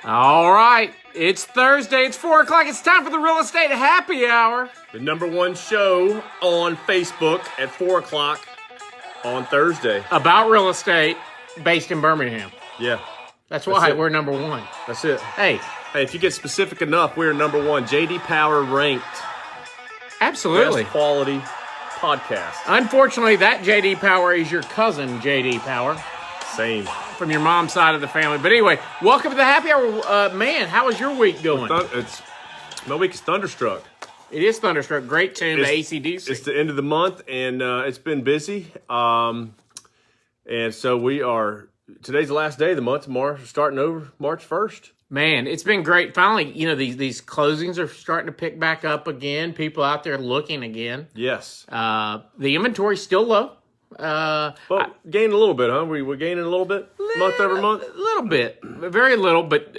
All right, it's Thursday, it's 4 o'clock, it's time for the Real Estate Happy Hour. The #1 show on Facebook at 4 o'clock on Thursday. About real estate based in Birmingham. Yeah. That's why we're #1. That's it. Hey, if you get specific enough, we're #1. J.D. Power ranked absolutely. best quality podcast. Unfortunately, that J.D. Power is your cousin, J.D. Power. Same. From your mom's side of the family. But anyway, welcome to the Happy Hour. Man, how is your week going? My week is thunderstruck. It is Thunderstruck. Great tune, the AC/DC. It's the end of the month, and it's been busy. And so today's the last day of the month. Starting over March 1st. Man, it's been great. Finally, these closings are starting to pick back up again. People out there looking again. Yes. The inventory's still low. But gaining a little bit, huh? We're gaining a little bit month over month? A little bit. Very little, but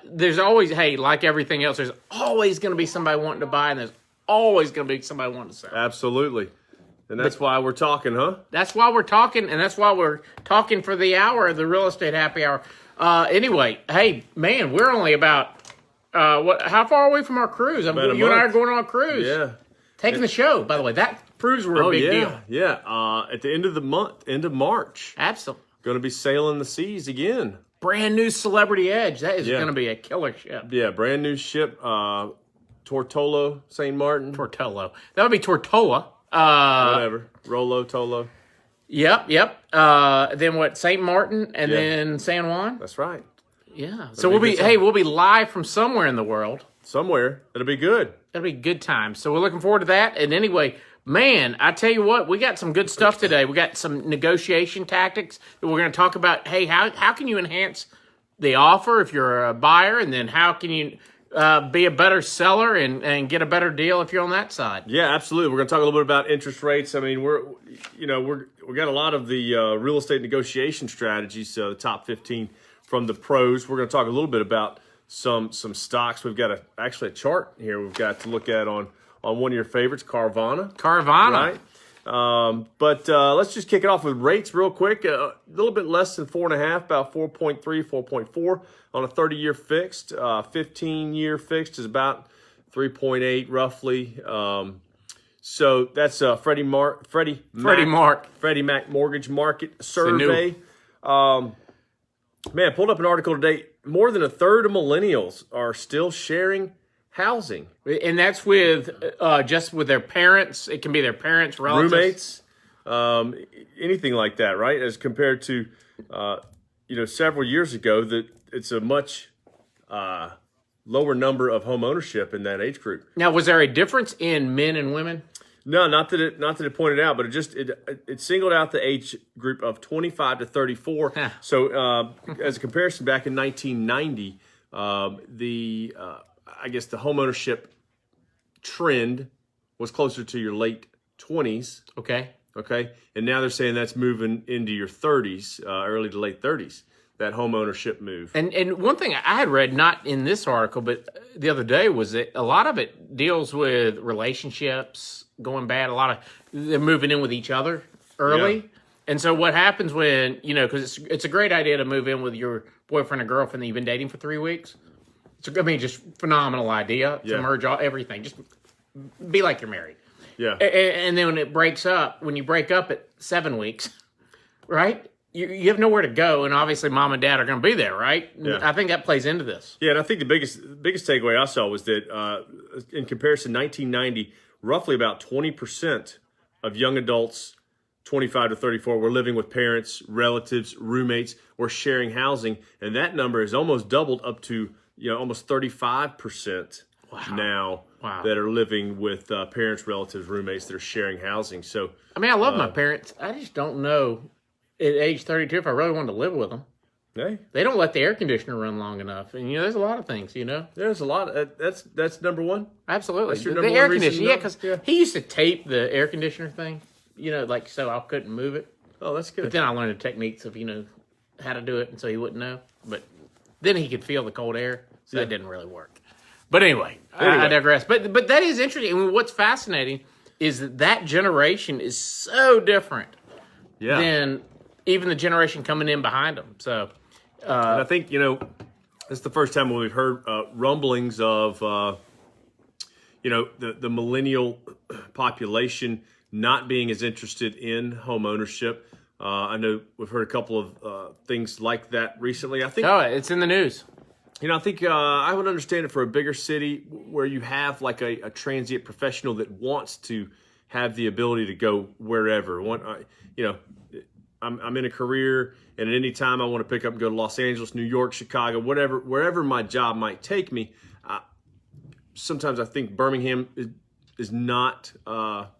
there's always, like everything else, there's always going to be somebody wanting to buy, and there's always going to be somebody wanting to sell. Absolutely. And that's why we're talking, huh? That's why we're talking, and that's why we're talking for the hour of the Real Estate Happy Hour. Anyway, hey, man, we're only about, how far away from our cruise? You and I are going on a cruise. Yeah. Taking the show, by the way. That proves we're a big deal. Yeah. At the end of the month, end of March. Absolutely. Going to be sailing the seas again. Brand new Celebrity Edge. That is going to be a killer ship. Yeah, brand new ship. Tortolo, St. Martin. Tortolo. That would be Tortola. Whatever. Rolo, Tolo. Yep. Then what? St. Martin and then San Juan? That's right. Yeah. So we'll be live from somewhere in the world. Somewhere. It'll be good. It'll be good times. So we're looking forward to that. And anyway, man, I tell you what, we got some good stuff today. We got some negotiation tactics that we're going to talk about. Hey, how can you enhance the offer if you're a buyer? And then how can you be a better seller and get a better deal if you're on that side? Yeah, absolutely. We're going to talk a little bit about interest rates. I mean, we got a lot of the real estate negotiation strategies, the top 15 from the pros. We're going to talk a little bit about some stocks. We've got actually a chart here we've got to look at on one of your favorites, Carvana. Right? But let's just kick it off with rates real quick. A little bit less than 4.5, about 4.3, 4.4 on a 30-year fixed. 15-year fixed is about 3.8 roughly. So that's Freddie Mac Mortgage Market Survey. Man, pulled up an article today. More than a third of millennials are still sharing housing. And that's with just with their parents. It can be their parents, relatives. Roommates, anything like that, right? As compared to, several years ago, that it's a much lower number of home ownership in that age group. Now, was there a difference in men and women? No, not that it pointed out, but it singled out the age group of 25 to 34. Huh. So as a comparison, back in 1990, I guess the homeownership trend was closer to your late 20s. Okay. And now they're saying that's moving into your 30s, early to late 30s. That home ownership move. And one thing I had read, not in this article, but the other day, was that a lot of it deals with relationships going bad. A lot of they're moving in with each other early. Yeah. And so what happens when, because it's a great idea to move in with your boyfriend or girlfriend that you've been dating for 3 weeks. Just phenomenal idea to merge everything. Just be like you're married. Yeah. And then when you break up at 7 weeks, right? You have nowhere to go, and obviously mom and dad are going to be there, right? Yeah. I think that plays into this. Yeah, and I think the biggest takeaway I saw was that in comparison, 1990, roughly about 20% of young adults, 25 to 34, were living with parents, relatives, roommates, or sharing housing, and that number has almost doubled up to almost 35% now that are living with parents, relatives, roommates that are sharing housing. So I mean, I love my parents. I just don't know at age 32 if I really wanted to live with them. Hey. They don't let the air conditioner run long enough. And, there's a lot of things, There's a lot. That's number one. Absolutely. That's your the number air one reason. Conditioner, because he used to tape the air conditioner thing, so I couldn't move it. Oh, that's good. But then I learned the techniques of, how to do it, and so he wouldn't know. But then he could feel the cold air, so that didn't really work. But anyway, I digress. But that is interesting. I mean, what's fascinating is that generation is so different than even the generation coming in behind them. So, and I think, It's the first time we've heard rumblings of, the millennial population not being as interested in home ownership. I know we've heard a couple of things like that recently. I think, it's in the news. I think I would understand it for a bigger city where you have like a transient professional that wants to have the ability to go wherever. I'm in a career, and at any time I want to pick up and go to Los Angeles, New York, Chicago, wherever my job might take me. Sometimes I think Birmingham is not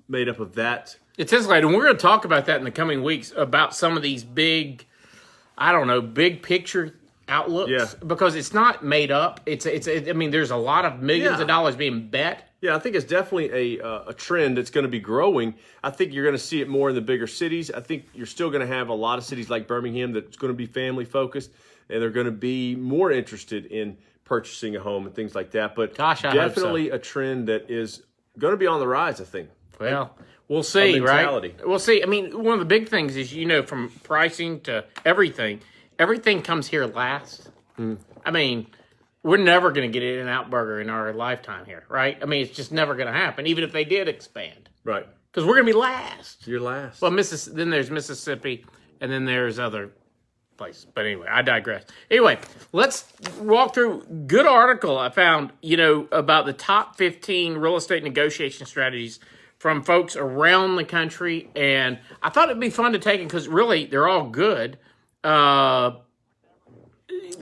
made up of that. It's insulated, and we're going to talk about that in the coming weeks about some of these big picture outlooks. Yeah. Because it's not made up. There's a lot of millions of dollars being bet. Yeah, I think it's definitely a trend that's going to be growing. I think you're going to see it more in the bigger cities. I think you're still going to have a lot of cities like Birmingham that's going to be family focused, and they're going to be more interested in purchasing a home and things like that. But gosh, I definitely hope so. A trend that is going to be on the rise, I think. Well, we'll see, right? We'll see. I mean, one of the big things is, from pricing to everything comes here last. I mean, we're never going to get In-N-Out Burger in our lifetime here, right? I mean, it's just never going to happen, even if they did expand. Right. Because we're going to be last. You're last. Well, then there's Mississippi, and then there's other places. But anyway, I digress. Anyway, let's walk through good article I found, about the top 15 real estate negotiation strategies from folks around the country. And I thought it'd be fun to take it because really they're all good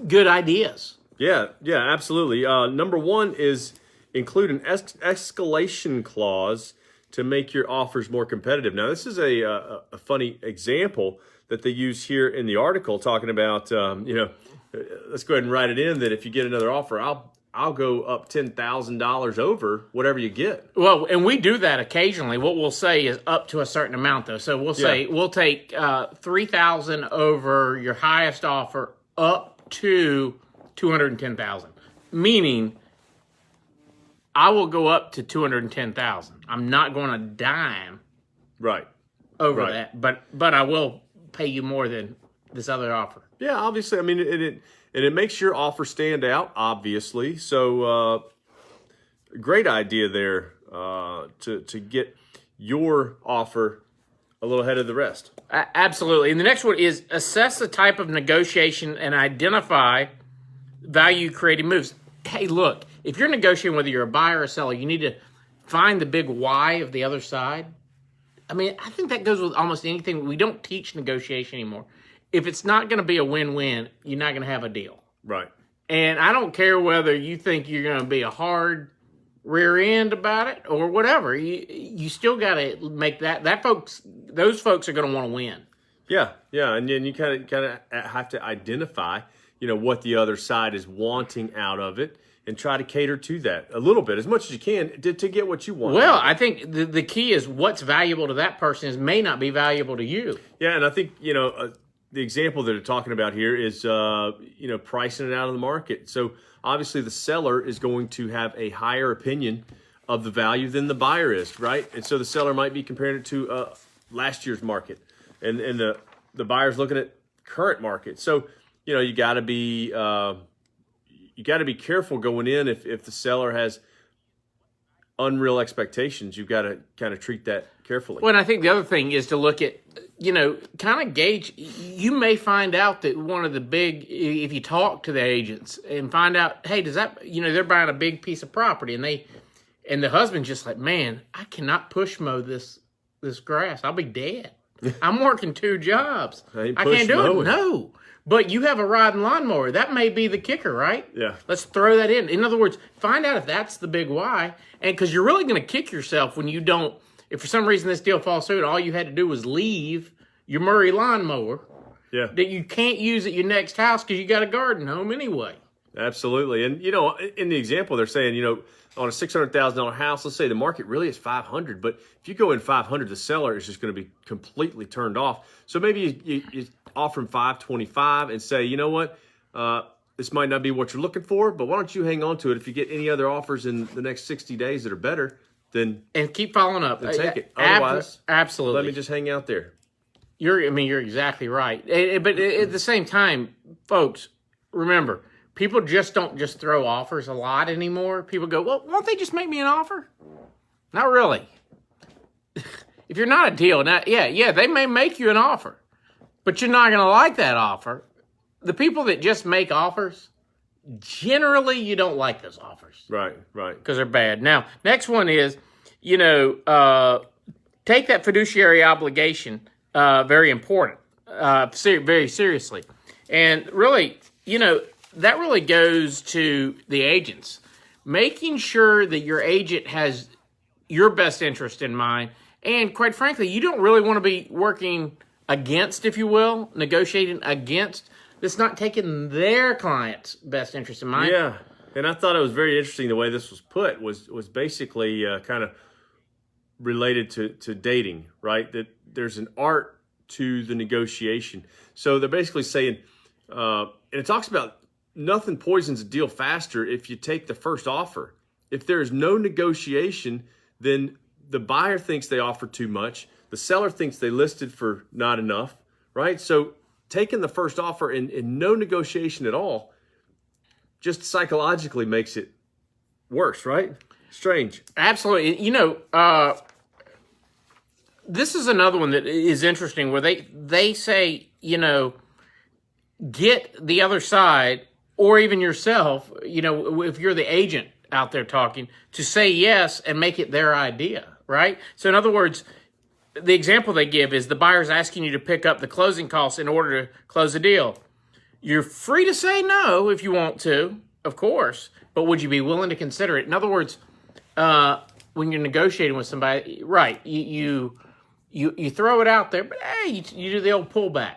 ideas. Yeah, absolutely. Number one is include an escalation clause to make your offers more competitive. Now, this is a funny example that they use here in the article, talking about, let's go ahead and write it in that if you get another offer, I'll go up $10,000 over whatever you get. Well, and we do that occasionally. What we'll say is up to a certain amount, though. So we'll say we'll take $3,000 over your highest offer up to $210,000, meaning I will go up to $210,000. I'm not going to dime over that, but I will pay you more than this other offer. Yeah, obviously. I mean, it makes your offer stand out, obviously. So, great idea there to get your offer a little ahead of the rest. Absolutely. And the next one is assess the type of negotiation and identify value-creating moves. Hey, look, if you're negotiating whether you're a buyer or a seller, you need to find the big why of the other side. I mean, I think that goes with almost anything. We don't teach negotiation anymore. If it's not going to be a win-win, you're not going to have a deal. Right. And I don't care whether you think you're going to be a hard rear end about it or whatever. You still got to make those folks are going to want to win. Yeah, and then you kind of have to identify, what the other side is wanting out of it, and try to cater to that a little bit, as much as you can, to get what you want. Well, I think the key is what's valuable to that person may not be valuable to you. Yeah, and I think, the example that they're talking about here is, pricing it out of the market. So obviously the seller is going to have a higher opinion of the value than the buyer is, right? And so the seller might be comparing it to last year's market, and the buyer's looking at current market. So, you got to be careful going in if the seller has unreal expectations. You've got to kind of treat that carefully. Well, and I think the other thing is to look at, kind of gauge. You may find out that one of the big, if you talk to the agents and find out, hey, does that, they're buying a big piece of property and the husband's just like, man, I cannot push mow this grass. I'll be dead. I'm working 2 jobs. I can't do it. No. But you have a riding lawnmower. That may be the kicker, right? Yeah. Let's throw that in. In other words, find out if that's the big why. And because you're really going to kick yourself when you don't, if for some reason this deal falls through and all you had to do was leave your Murray lawnmower, that you can't use at your next house because you got a garden home anyway. Absolutely. And, in the example, they're saying, on a $600,000 house, let's say the market really is $500,000, but if you go in $500,000, the seller is just going to be completely turned off. So maybe you offer him $525,000 and say, you know what, this might not be what you're looking for, but why don't you hang on to it? If you get any other offers in the next 60 days that are better, then and keep following up. Then take it. Otherwise, absolutely, let me just hang out there. You're exactly right. But at the same time, folks, remember, people just don't just throw offers a lot anymore. People go, well, won't they just make me an offer? Not really. If you're not a deal, they may make you an offer, but you're not going to like that offer. The people that just make offers, generally you don't like those offers. Right. Because they're bad. Now, next one is, take that fiduciary obligation very important, very seriously. And really, that really goes to the agents. Making sure that your agent has your best interest in mind. And quite frankly, you don't really want to be working against, if you will, negotiating against. That's not taking their client's best interest in mind. Yeah. And I thought it was very interesting the way this was put was basically kind of related to dating, right? That there's an art to the negotiation. So they're basically saying, and it talks about nothing poisons a deal faster if you take the first offer. If there is no negotiation, then the buyer thinks they offered too much. The seller thinks they listed for not enough, right? So taking the first offer and no negotiation at all just psychologically makes it worse, right? Strange. Absolutely. This is another one that is interesting where they say, get the other side or even yourself, if you're the agent out there talking, to say yes and make it their idea, right? So in other words, the example they give is the buyer's asking you to pick up the closing costs in order to close the deal. You're free to say no if you want to, of course, but would you be willing to consider it? In other words, when you're negotiating with somebody, right, you throw it out there, but hey, you do the old pullback,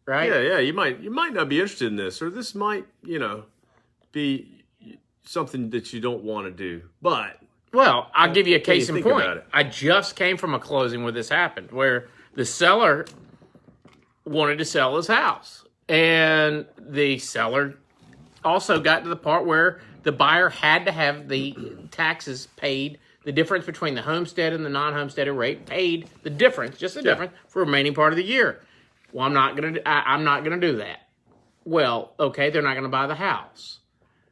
right? Yeah, you might not be interested in this, or this might, be something that you don't want to do, but... Well, I'll give you a case in point. I just came from a closing where this happened, where the seller wanted to sell his house. And the seller also got to the part where the buyer had to have the taxes paid, the difference between the homestead and the non-homesteaded rate, paid the difference, just the difference, for the remaining part of the year. Well, I'm not gonna do that. Well, okay, they're not gonna buy the house.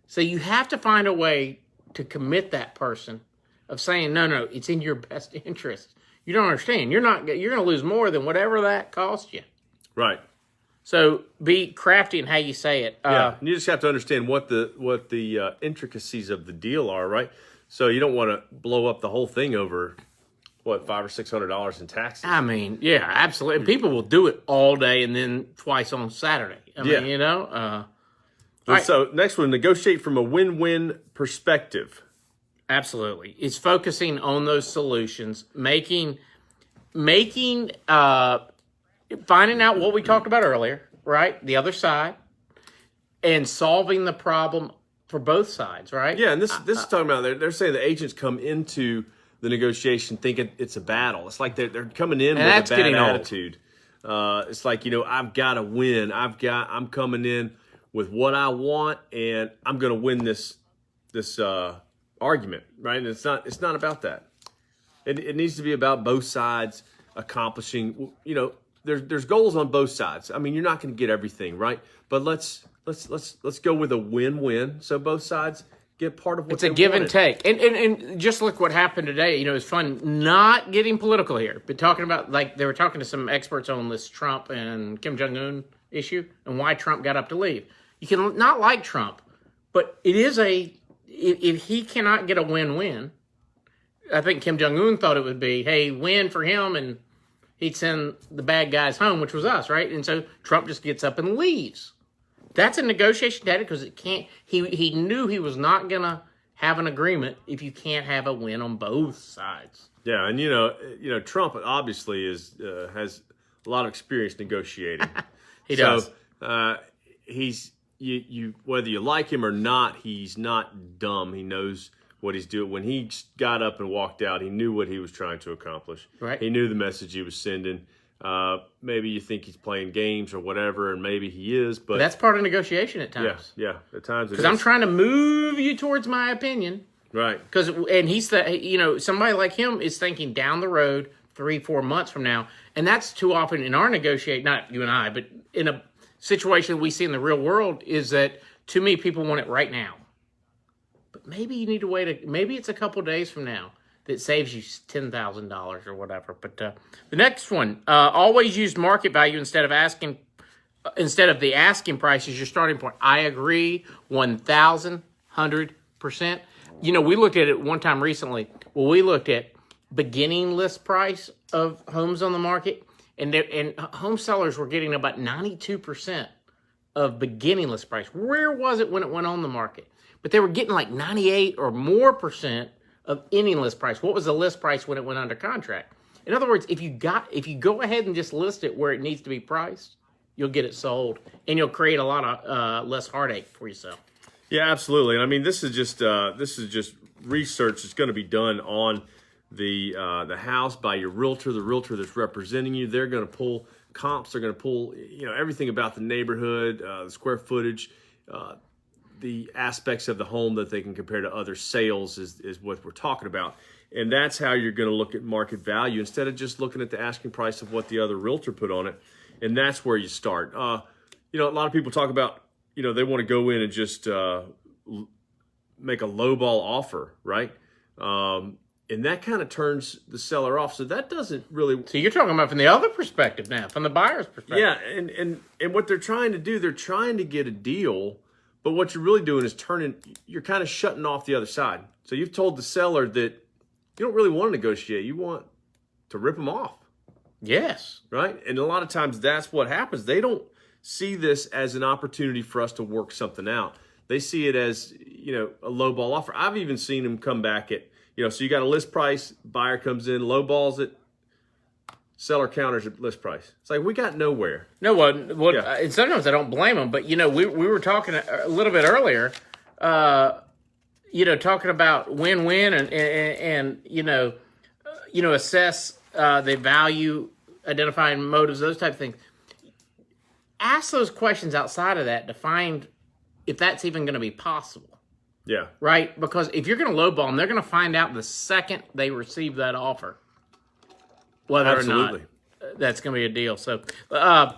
So you have to find a way to commit that person of saying, no, it's in your best interest. You don't understand. You're going to lose more than whatever that cost you. Right. So be crafty in how you say it. And you just have to understand what the intricacies of the deal are, right? So you don't want to blow up the whole thing over $500 or $600 in taxes. I mean, yeah, absolutely. People will do it all day and then twice on Saturday. I mean, Right. So next one, negotiate from a win-win perspective. Absolutely. It's focusing on those solutions, finding out what we talked about earlier, right? The other side, and solving the problem for both sides, right? Yeah, and this is talking about, they're saying the agents come into the negotiation thinking it's a battle. It's like they're coming in with a bad attitude. It's like, I've got to win. I'm coming in with what I want, and I'm going to win this argument, right? And it's not about that. It needs to be about both sides accomplishing. There's goals on both sides. I mean, you're not going to get everything, right? But let's go with a win-win, so both sides get part of what it's a give and take. And just look what happened today. It's fun not getting political here, but talking about, like, they were talking to some experts on this Trump and Kim Jong-un issue and why Trump got up to leave. You can not like Trump, but it is if he cannot get a win-win, I think Kim Jong-un thought it would be, hey, win for him, and he'd send the bad guys home, which was us, right? And so Trump just gets up and leaves. That's a negotiation tactic because he knew he was not going to have an agreement if you can't have a win on both sides. Yeah, and Trump obviously has a lot of experience negotiating. He does. He's whether you like him or not, he's not dumb. He knows what he's doing. When he got up and walked out, he knew what he was trying to accomplish. Right. He knew the message he was sending. Maybe you think he's playing games or whatever, and maybe he is, but that's part of negotiation at times. Yeah, at times. Because I'm trying to move you towards my opinion. Right. And he's somebody like him is thinking down the road 3-4 months from now, and that's too often in our negotiate. Not you and I, but in a situation we see in the real world is that too many people want it right now. But maybe you need to wait. Maybe it's a couple days from now that saves you $10,000 or whatever. But the next one, always use market value instead of the asking price as your starting point. I agree 1,100%. You know, we looked at it one time recently. Well, we looked at beginning list price of homes on the market, and home sellers were getting about 92% of beginning list price. Where was it when it went on the market? But they were getting like 98 or more percent of ending list price. What was the list price when it went under contract? In other words, if you go ahead and just list it where it needs to be priced, you'll get it sold, and you'll create a lot of less heartache for yourself. Yeah, absolutely. And I mean, this is just research that's going to be done on the house by your realtor, the realtor that's representing you. They're going to pull comps. They're going to pull everything about the neighborhood, the square footage, the aspects of the home that they can compare to other sales is what we're talking about. And that's how you're going to look at market value instead of just looking at the asking price of what the other realtor put on it. And that's where you start. A lot of people talk about, they want to go in and just make a lowball offer, right? And that kind of turns the seller off. So that doesn't really... So you're talking about from the other perspective now, from the buyer's perspective. Yeah, and what they're trying to do, they're trying to get a deal, but what you're really doing is you're kind of shutting off the other side. So you've told the seller that you don't really want to negotiate. You want to rip them off. Yes. Right? And a lot of times that's what happens. They don't see this as an opportunity for us to work something out. They see it as, a lowball offer. I've even seen them come back at, so you got a list price, buyer comes in, lowballs it, seller counters at list price. It's like, we got nowhere. No, and sometimes I don't blame them, but, we were talking a little bit earlier, talking about win-win and assess the value, identifying motives, those type of things. Ask those questions outside of that to find if that's even going to be possible. Yeah. Right? Because if you're going to lowball them, they're going to find out the second they receive that offer whether or not that's going to be a deal. So, learn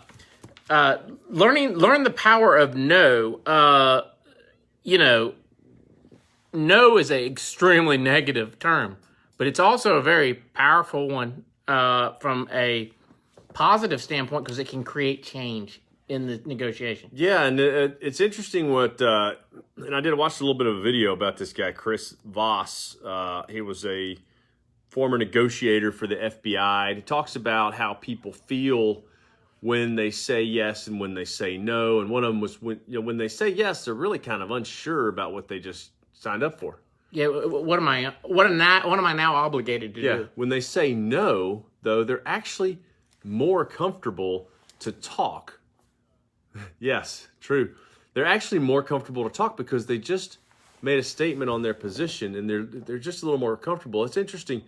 the power of no. No is an extremely negative term, but it's also a very powerful one from a positive standpoint because it can create change in the negotiation. Yeah, and it's interesting what, and I watched a little bit of a video about this guy, Chris Voss. He was a former negotiator for the FBI. And he talks about how people feel when they say yes and when they say no. And one of them was when they say yes, they're really kind of unsure about what they just signed up for. Yeah, what am I now obligated to do? When they say no, though, they're actually more comfortable to talk. Yes, true. They're actually more comfortable to talk because they just made a statement on their position, and they're just a little more comfortable. It's interesting.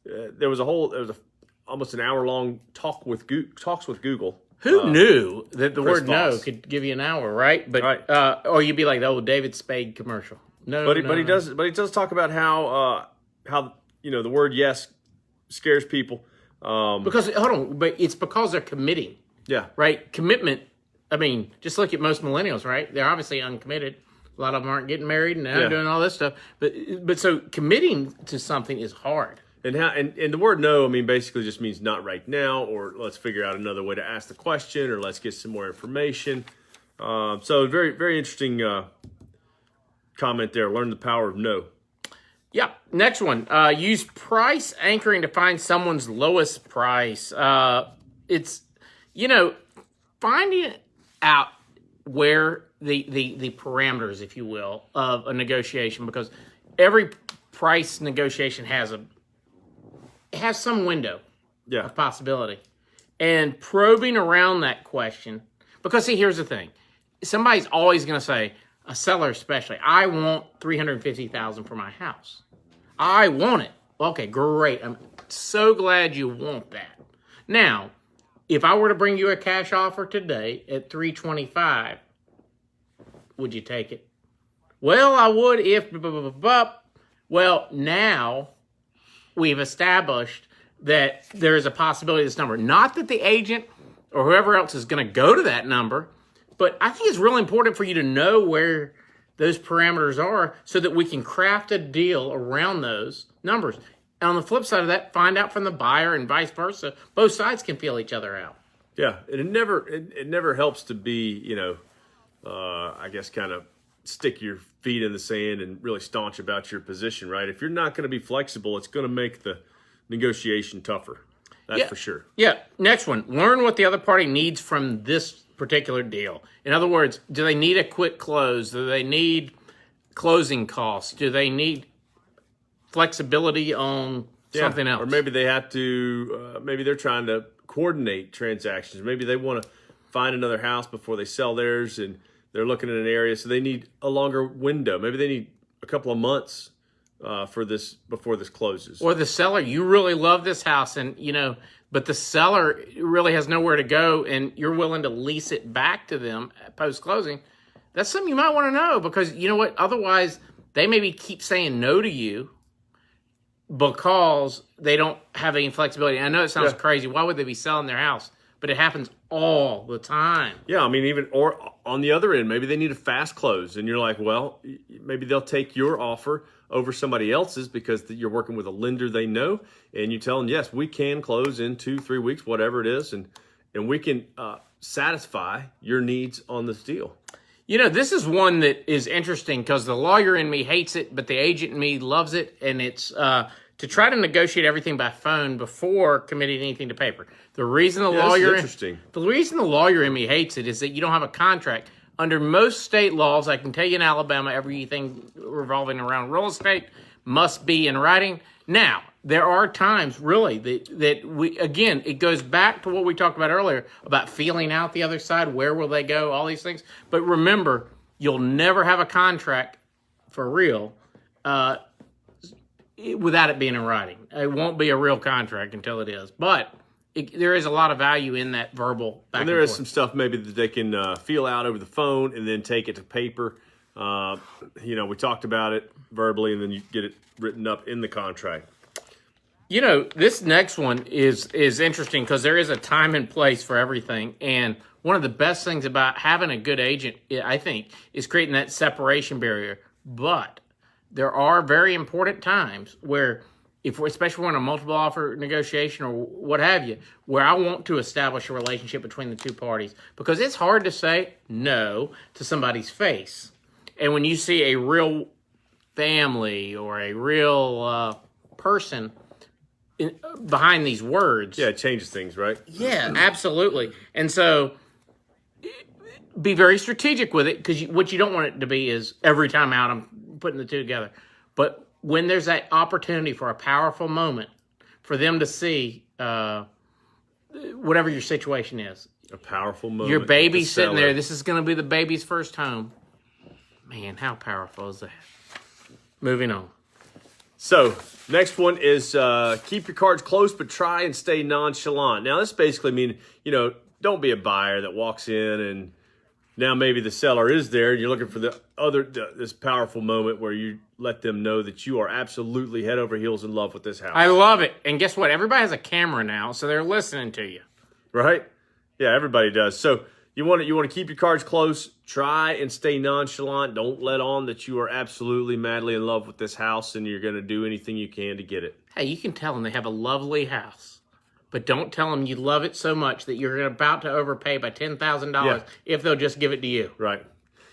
There was almost an hour-long talks with Google. Who knew that the Chris word Voss. no could give you an hour, right? But right. Or you'd be like the old David Spade commercial. No, but he does talk about how the word yes scares people. Because hold on, but it's because they're committing. Yeah. Right? Commitment. I mean, just look at most millennials, right? They're obviously uncommitted. A lot of them aren't getting married and now doing all this stuff. But so committing to something is hard. And the word no, I mean, basically just means not right now, or let's figure out another way to ask the question, or let's get some more information. So very, very interesting comment there. Learn the power of no. Yeah. Next one. Use price anchoring to find someone's lowest price. It's, finding out where the parameters, if you will, of a negotiation, because every price negotiation has some window of possibility. And probing around that question, because see, here's the thing. Somebody's always going to say, a seller especially, I want $350,000 for my house. I want it. Okay, great. I'm so glad you want that. Now, if I were to bring you a cash offer today at $325,000, would you take it? Well, I would if... Well, now we've established that there is a possibility of this number. Not that the agent or whoever else is going to go to that number, But I think it's really important for you to know where those parameters are so that we can craft a deal around those numbers. And on the flip side of that, find out from the buyer and vice versa. Both sides can feel each other out. Yeah, and it never helps to be, I guess kind of stick your feet in the sand and really staunch about your position, right? If you're not going to be flexible, it's going to make the negotiation tougher. That's for sure. Yeah. Next one, learn what the other party needs from this particular deal. In other words, do they need a quick close? Do they need closing costs? Do they need flexibility on something else? Or maybe they have to, maybe they're trying to coordinate transactions. Maybe they want to find another house before they sell theirs and they're looking at an area, so they need a longer window. Maybe they need a couple of months for this before this closes. Or the seller, you really love this house, and but the seller really has nowhere to go, and you're willing to lease it back to them post closing. That's something you might want to know, because you know what? Otherwise, they maybe keep saying no to you because they don't have any flexibility. I know it sounds crazy. Why would they be selling their house? But it happens all the time. Yeah, I mean, or on the other end, maybe they need a fast close, and you're like, well, maybe they'll take your offer over somebody else's because you're working with a lender they know, and you tell them, yes, we can close in 2-3 weeks, whatever it is, and we can satisfy your needs on this deal. This is one that is interesting because the lawyer in me hates it, but the agent in me loves it, and it's to try to negotiate everything by phone before committing anything to paper. The reason the lawyer in me hates it is that you don't have a contract. Under most state laws, I can tell you in Alabama, everything revolving around real estate must be in writing. Now, there are times really that we, again, it goes back to what we talked about earlier about feeling out the other side. Where will they go? All these things. But remember, you'll never have a contract for real without it being in writing. It won't be a real contract until it is. But there is a lot of value in that verbal back and there forth. is some stuff maybe that they can feel out over the phone and then take it to paper. We talked about it verbally, and then you get it written up in the contract. This next one is interesting because there is a time and place for everything. And one of the best things about having a good agent, I think, is creating that separation barrier. But there are very important times where, especially when a multiple offer negotiation or what have you, where I want to establish a relationship between the two parties, because it's hard to say no to somebody's face. And when you see a real family or a real person behind these words. Yeah, it changes things, right? Yeah, absolutely. And so be very strategic with it, because what you don't want it to be is every time out I'm putting the two together. But when there's that opportunity for a powerful moment for them to see whatever your situation is. A powerful moment. Your baby's sitting there. This is going to be the baby's first home. Man, how powerful is that? Moving on. So, next one is keep your cards close, but try and stay nonchalant. Now, this basically means, don't be a buyer that walks in and now maybe the seller is there and you're looking for this powerful moment where you let them know that you are absolutely head over heels in love with this house. I love it. And guess what? Everybody has a camera now, so they're listening to you. Right? Yeah, everybody does. So, you want to keep your cards close. Try and stay nonchalant. Don't let on that you are absolutely madly in love with this house and you're going to do anything you can to get it. Hey, you can tell them they have a lovely house, but don't tell them you love it so much that you're about to overpay by $10,000 if they'll just give it to you. Right.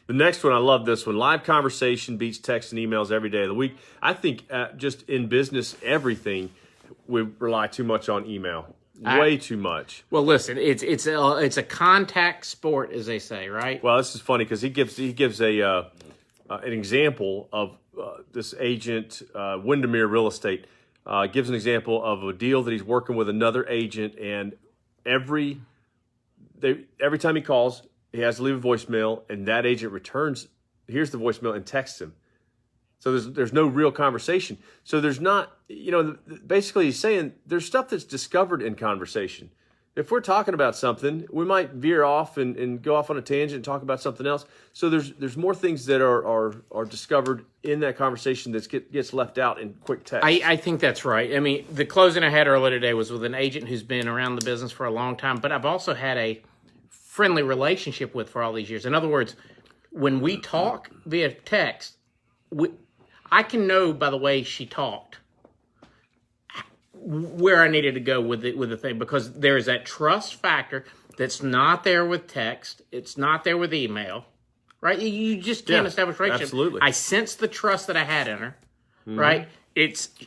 The next one, I love this one. Live conversation beats text and emails every day of the week. I think just in business, everything, we rely too much on email. Way too much. Well, listen, it's a contact sport, as they say, right? Well, this is funny because he gives an example of this agent, Windermere Real Estate, gives an example of a deal that he's working with another agent, and every time he calls, he has to leave a voicemail, and that agent hears the voicemail and texts him. So there's no real conversation. So there's not, basically he's saying there's stuff that's discovered in conversation. If we're talking about something, we might veer off and go off on a tangent and talk about something else. So there's more things that are discovered in that conversation that gets left out in quick text. I think that's right. I mean, the closing I had earlier today was with an agent who's been around the business for a long time, but I've also had a friendly relationship with for all these years. In other words, when we talk via text, I can know by the way she talked where I needed to go with the thing, because there is that trust factor that's not there with text. It's not there with email, right? You just can't establish a relationship. Absolutely. I sensed the trust that I had in her, right?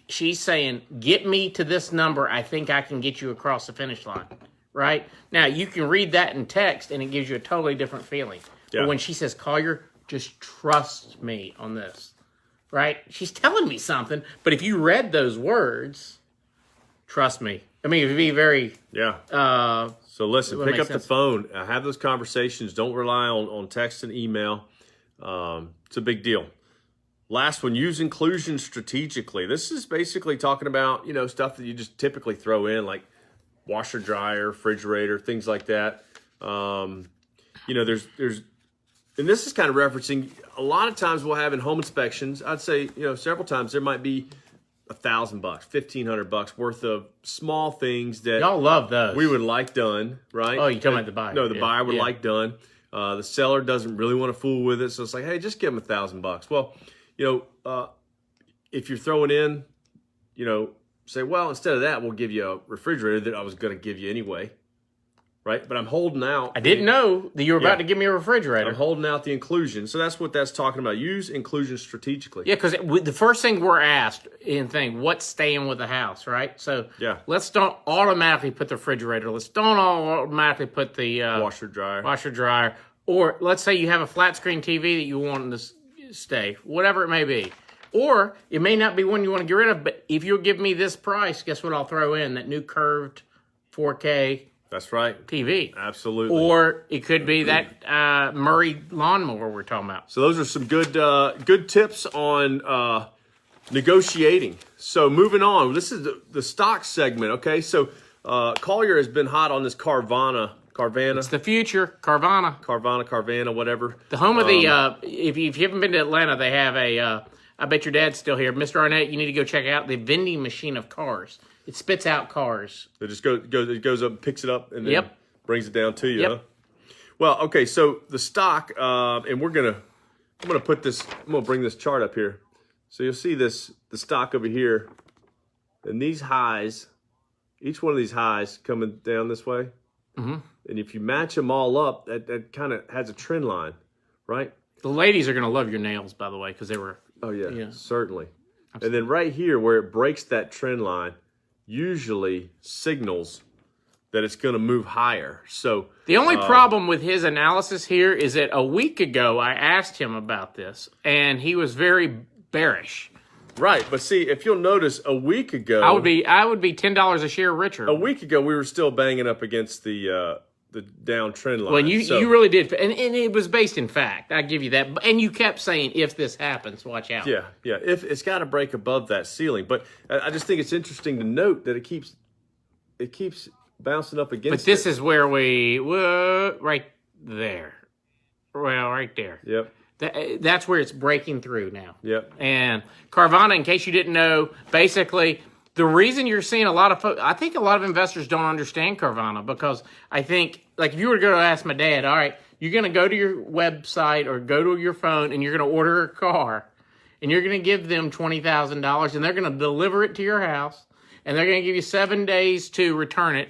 She's saying, get me to this number. I think I can get you across the finish line, right? Now, you can read that in text, and it gives you a totally different feeling. Yeah. But when she says, Collier, just trust me on this, right? She's telling me something, but if you read those words, trust me. I mean, it'd be very... So listen, pick up sense. the phone. Have those conversations. Don't rely on text and email. It's a big deal. Last one, use inclusion strategically. This is basically talking about, stuff that you just typically throw in, like washer, dryer, refrigerator, things like that. There's, and this is kind of referencing, a lot of times we'll have in home inspections, I'd say, several times there might be $1,000, $1,500 worth of small things that y'all love those. We would like done, right? Oh, you're talking about the buyer. No, the buyer would like done. The seller doesn't really want to fool with it, so it's like, hey, just give them $1,000. Well, if you're throwing in, say, well, instead of that, we'll give you a refrigerator that I was going to give you anyway, right? But I'm holding out. I didn't know that you were about to give me a refrigerator. I'm holding out the inclusion. So that's what that's talking about. Use inclusion strategically. Yeah, because the first thing we're asked what's staying with the house, right? So let's don't automatically put the refrigerator. Let's don't automatically put the washer dryer. Or let's say you have a flat screen TV that you want to stay, whatever it may be. Or it may not be one you want to get rid of, but if you'll give me this price, guess what I'll throw in? That new curved 4K That's right. TV. Absolutely. Or it could be that Murray lawnmower we're talking about. So those are some good tips on negotiating. So moving on, this is the stock segment, okay? So Collier has been hot on this Carvana. It's the future, Carvana, whatever. The home of the, if you haven't been to Atlanta, they have I bet your dad's still here. Mr. Arnette, you need to go check out the vending machine of cars. It spits out cars. It just goes up, picks it up, and then brings it down to you. Yep. Huh? Well, okay. So the stock, and I'm gonna bring this chart up here, so you'll see the stock over here, and these highs, each one of these highs coming down this way, and if you match them all up, that kind of has a trend line, right? The ladies are gonna love your nails, by the way, because they were. Oh yeah, certainly. Absolutely. And then right here, where it breaks that trend line, usually signals that it's going to move higher. So the only problem with his analysis here is that a week ago I asked him about this, and he was very bearish. Right, but see, if you'll notice, a week ago I would be $10 a share richer. A week ago, we were still banging up against the down trend line. Well, you really did, and it was based in fact. I give you that, and you kept saying, "If this happens, watch out." Yeah. If it's got to break above that ceiling, but I just think it's interesting to note that it keeps bouncing up against. But this is where right there. Well, right there. Yep. That's where it's breaking through now. Yep. And Carvana, in case you didn't know, basically. The reason you're seeing a lot of folks, I think a lot of investors don't understand Carvana, because I think, like, if you were to go ask my dad, all right, you're going to go to your website or go to your phone and you're going to order a car and you're going to give them $20,000 and they're going to deliver it to your house and they're going to give you 7 days to return it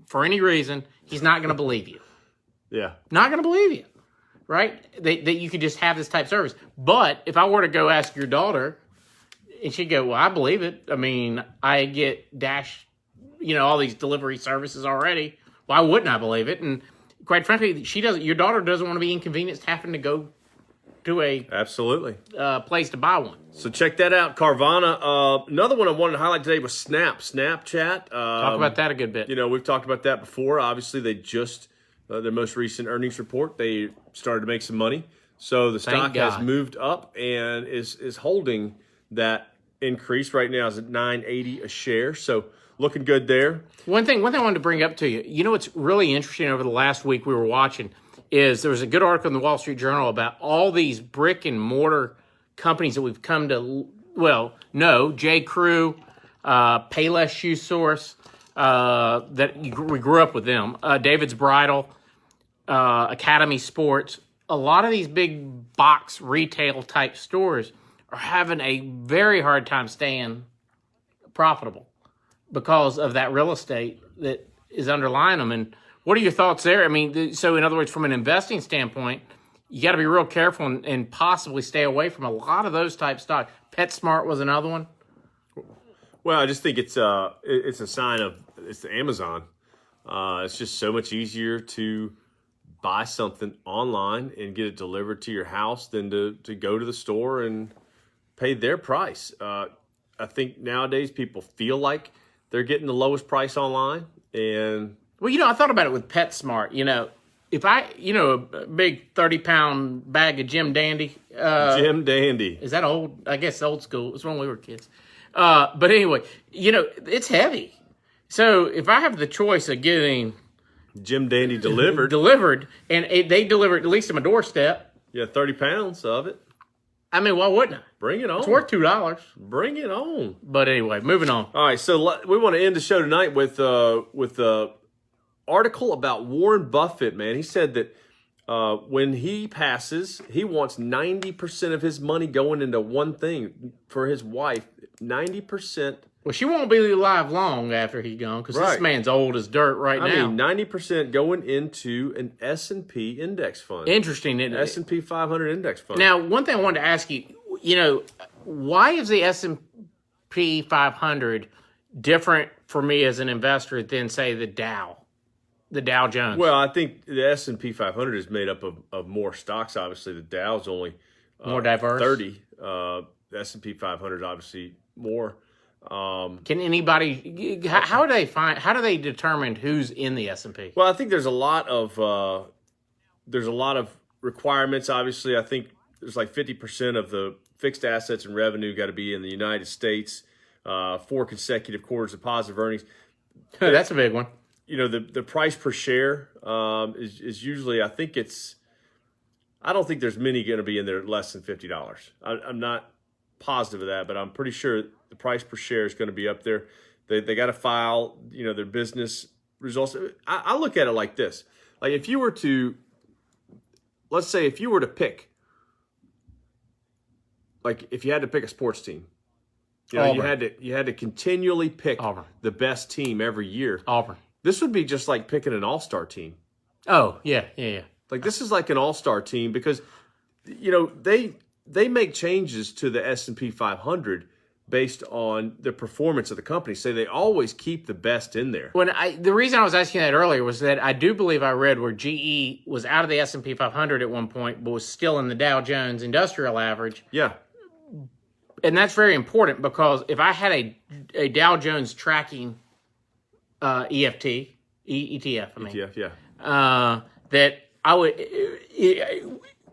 for any reason, he's not going to believe you. Yeah. Not going to believe you, right? That you could just have this type of service. But if I were to go ask your daughter, and she'd go, well, I believe it. I mean, I get all these delivery services already. Why wouldn't I believe it? And quite frankly, your daughter doesn't want to be inconvenienced having to go to a place to buy one. So check that out, Carvana. Another one I wanted to highlight today was Snapchat. Talk about that a good bit. We've talked about that before. Obviously, they just, their most recent earnings report, they started to make some money. So the stock has moved up and is holding that increase. Right now is at $9.80 a share, so looking good there. One thing I wanted to bring up to you, what's really interesting over the last week we were watching is there was a good article in the Wall Street Journal about all these brick and mortar companies that we've come to, J. Crew, Payless Shoe Source, that we grew up with them, David's Bridal. Academy Sports, a lot of these big box retail type stores are having a very hard time staying profitable because of that real estate that is underlying them. And what are your thoughts there? I mean, so in other words, from an investing standpoint, you got to be real careful and possibly stay away from a lot of those type stocks. PetSmart was another one. Well, I just think it's a sign of it's the Amazon. It's just so much easier to buy something online and get it delivered to your house than to go to the store and pay their price. I think nowadays people feel like they're getting the lowest price online. And well, I thought about it with PetSmart. If a big 30-pound bag of Jim Dandy. Jim Dandy. Is that old? I guess old school. It was when we were kids. But anyway, it's heavy. So if I have the choice of getting Jim Dandy delivered, and they deliver it at least to my doorstep. Yeah, 30 pounds of it. I mean, why wouldn't I? Bring it on. It's worth $2. Bring it on. But anyway, moving on. All right, so we want to end the show tonight with a article about Warren Buffett. Man, he said that when he passes, he wants 90% of his money going into one thing for his wife. 90%. Well, she won't be alive long after he's gone because this man's old as dirt now. I mean, 90% going into an S&P index fund. Interesting, isn't it? S&P 500 index fund. Now, one thing I wanted to ask you, why is the S&P 500 different for me as an investor than, say, the Dow Jones? Well, I think the S&P 500 is made up of more stocks. Obviously, the Dow's only more diverse. 30. The S&P 500 is obviously more. Can anybody? How do they determine who's in the S&P? Well, I think there's a lot of requirements. Obviously, I think there's like 50% of the fixed assets and revenue got to be in the United States. 4 consecutive quarters of positive earnings. That's a big one. The price per share is usually, I don't think there's many going to be in there less than $50. I'm not positive of that, but I'm pretty sure the price per share is going to be up there. They got to file, their business results. I look at it like this. Like if you were to pick, like if you had to pick a sports team, you had to continually pick Auburn, the best team every year. Auburn. This would be just like picking an all-star team. Oh, yeah. Like this is like an all-star team because, they make changes to the S&P 500 based on the performance of the company. So they always keep the best in there. The reason I was asking that earlier was that I do believe I read where GE was out of the S&P 500 at one point, but was still in the Dow Jones Industrial Average. Yeah. And that's very important because if I had a Dow Jones tracking ETF, yeah. That I would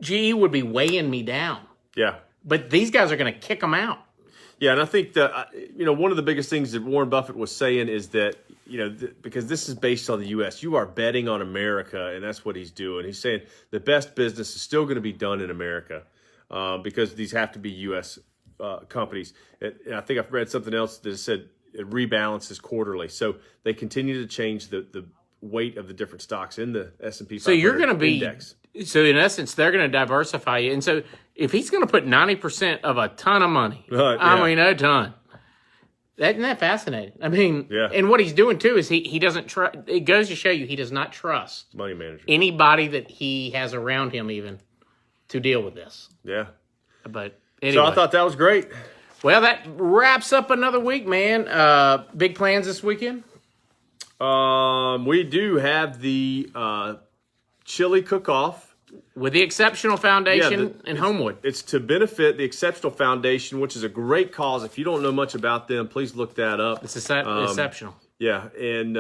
GE would be weighing me down. Yeah. But these guys are going to kick them out. Yeah, and I think that one of the biggest things that Warren Buffett was saying is that because this is based on the U.S., you are betting on America, and that's what he's doing. He's saying the best business is still going to be done in America because these have to be U.S. Companies. And I think I've read something else that said it rebalances quarterly, so they continue to change the weight of the different stocks in the S&P 500 so you're going to be index. So in essence, they're going to diversify you. And so if he's going to put 90% of a ton of money, I mean, a ton. Isn't that fascinating? I mean, yeah. And what he's doing too is he doesn't trust. It goes to show you he does not trust money manager, anybody that he has around him even to deal with this. Yeah. But anyway. So I thought that was great. Well, that wraps up another week, man. Big plans this weekend? We do have the chili cook-off with the Exceptional Foundation in Homewood. It's to benefit the Exceptional Foundation, which is a great cause. If you don't know much about them, please look that up. It's exceptional. Yeah, and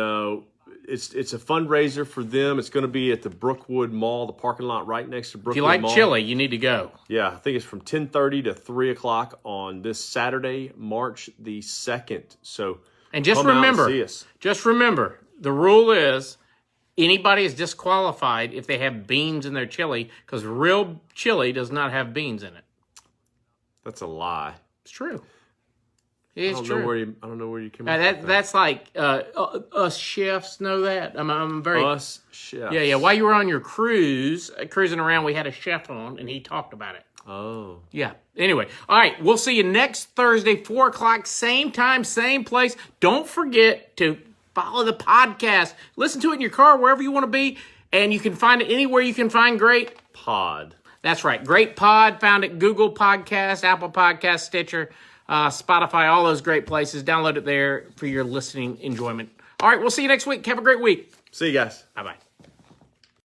it's a fundraiser for them. It's going to be at the Brookwood Mall, the parking lot right next to Brookwood Mall. If you like chili, you need to go. Yeah, I think it's from 10:30 to 3 o'clock on this Saturday, March the 2nd. So and just come out remember, and see us. Just remember, the rule is anybody is disqualified if they have beans in their chili because real chili does not have beans in it. That's a lie. It's true. It's I don't true. know where you came up with that. That's like us chefs know that. I'm very Us chefs. Yeah. While you were on your cruising around, we had a chef on, and he talked about it. Oh. Yeah. Anyway, all right. We'll see you next Thursday, 4 o'clock, same time, same place. Don't forget to follow the podcast. Listen to it in your car, wherever you want to be, and you can find it anywhere you can find great Pod. That's right. Great pod. Found it Google Podcast, Apple Podcast, Stitcher, Spotify, all those great places. Download it there for your listening enjoyment. All right. We'll see you next week. Have a great week. See you guys. Bye-bye.